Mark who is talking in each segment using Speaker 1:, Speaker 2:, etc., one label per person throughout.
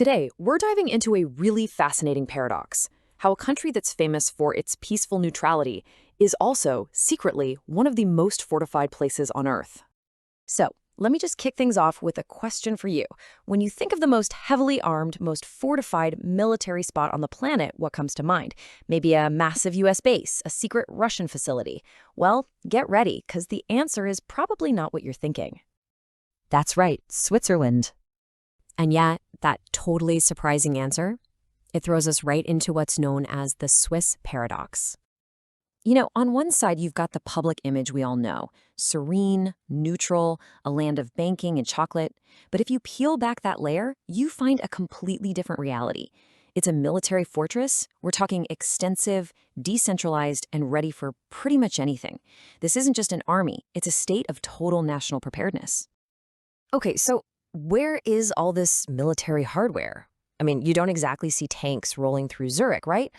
Speaker 1: Today, we're diving into a really fascinating paradox: how a country that's famous for its peaceful neutrality is also, secretly, one of the most fortified places on Earth. So, let me just kick things off with a question for you. When you think of the most heavily armed, most fortified military spot on the planet, what comes to mind? Maybe a massive US base, a secret Russian facility. Well, get ready, because the answer is probably not what you're thinking.
Speaker 2: That's right, Switzerland.
Speaker 3: And yet, that totally surprising answer, it throws us right into what's known as the Swiss paradox. On one side, you've got the public image we all know: serene, neutral, a land of banking and chocolate. But if you peel back that layer, you find a completely different reality. It's a military fortress. We're talking extensive, decentralized, and ready for pretty much anything. This isn't just an army, it's a state of total national preparedness.
Speaker 2: Okay, so where is all this military hardware? I mean, you don't exactly see tanks rolling through Zurich, right?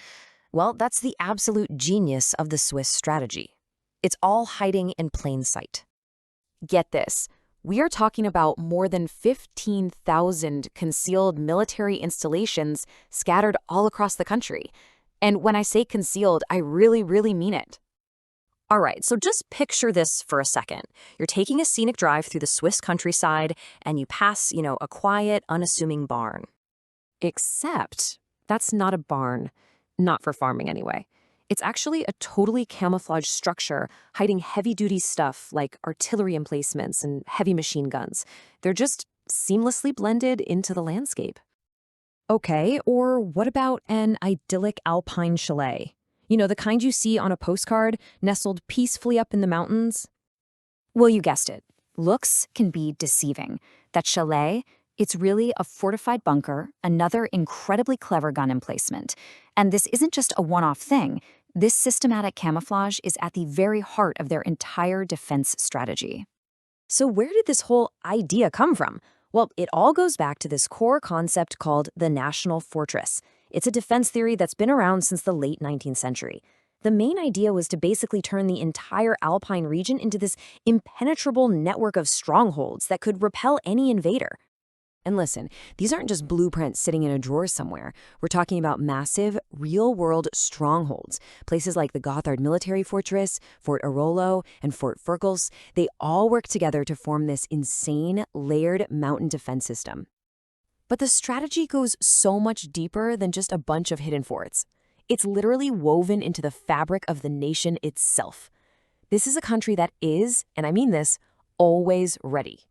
Speaker 2: Well, that's the absolute genius of the Swiss strategy. It's all hiding in plain sight.
Speaker 1: Get this. We are talking about more than 15,000 concealed military installations scattered all across the country. And when I say concealed, I really, really mean it.
Speaker 2: All right, so just picture this for a second. You're taking a scenic drive through the Swiss countryside, and you pass, a quiet, unassuming barn.
Speaker 3: Except that's not a barn, not for farming anyway. It's actually a totally camouflaged structure hiding heavy-duty stuff like artillery emplacements and heavy machine guns. They're just seamlessly blended into the landscape.
Speaker 2: Okay, or what about an idyllic alpine chalet? The kind you see on a postcard, nestled peacefully up in the mountains?
Speaker 4: Well, you guessed it. Looks can be deceiving. That chalet, it's really a fortified bunker, another incredibly clever gun emplacement. And this isn't just a one-off thing. This systematic camouflage is at the very heart of their entire defense strategy.
Speaker 2: So where did this whole idea come from? Well, it all goes back to this core concept called the national fortress. It's a defense theory that's been around since the late 19th century. The main idea was to basically turn the entire Alpine region into this impenetrable network of strongholds that could repel any invader.
Speaker 3: And listen, these aren't just blueprints sitting in a drawer somewhere. We're talking about massive, real-world strongholds. Places like the Gotthard Military Fortress, Fort Arolo, and Fort Furkels, they all work together to form this insane, layered mountain defense system. But the strategy goes so much deeper than just a bunch of hidden forts. It's literally woven into the fabric of the nation itself. This is a country that is, and I mean this, always ready.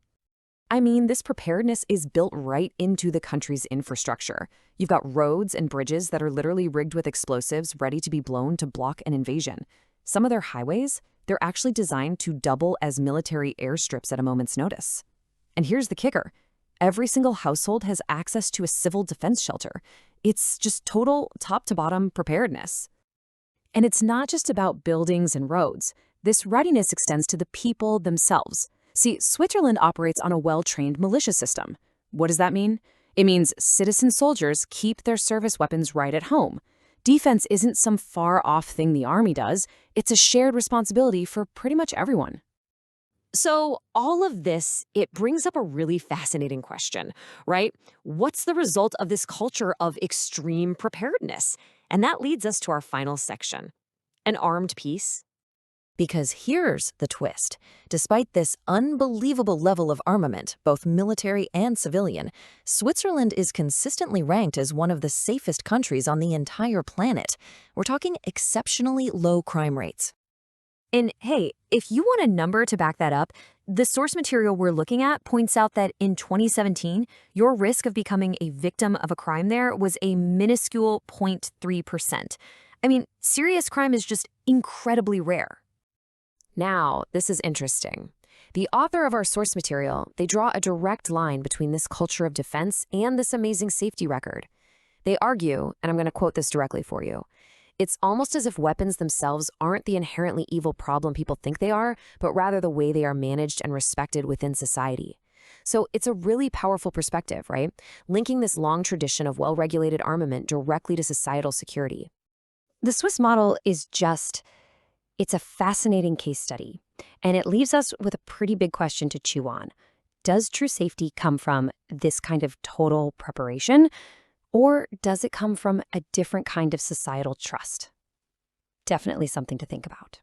Speaker 3: I mean, this preparedness is built right into the country's infrastructure. You've got roads and bridges that are literally rigged with explosives ready to be blown to block an invasion. Some of their highways, they're actually designed to double as military airstrips at a moment's notice. And here's the kicker. Every single household has access to a civil defense shelter. It's just total top-to-bottom preparedness. And it's not just about buildings and roads. This readiness extends to the people themselves. See, Switzerland operates on a well-trained militia system. What does that mean? It means citizen soldiers keep their service weapons right at home. Defense isn't some far-off thing the army does. It's a shared responsibility for pretty much everyone.
Speaker 2: So all of this, it brings up a really fascinating question, right? What's the result of this culture of extreme preparedness? And that leads us to our final section, an armed peace. Because here's the twist. Despite this unbelievable level of armament, both military and civilian, Switzerland is consistently ranked as one of the safest countries on the entire planet. We're talking exceptionally low crime rates. And hey, if you want a number to back that up, the source material we're looking at points out that in 2017, your risk of becoming a victim of a crime there was a minuscule 0.3%. I mean, serious crime is just incredibly rare.
Speaker 3: Now, this is interesting. The author of our source material, they draw a direct line between this culture of defense and this amazing safety record. They argue, and I'm going to quote this directly for you, it's almost as if weapons themselves aren't the inherently evil problem people think they are, but rather the way they are managed and respected within society. So it's a really powerful perspective, right? Linking this long tradition of well-regulated armament directly to societal security.
Speaker 4: The Swiss model is it's a fascinating case study, and it leaves us with a pretty big question to chew on.
Speaker 3: Does true safety come from this kind of total preparation, or does it come from a different kind of societal trust? Definitely something to think about.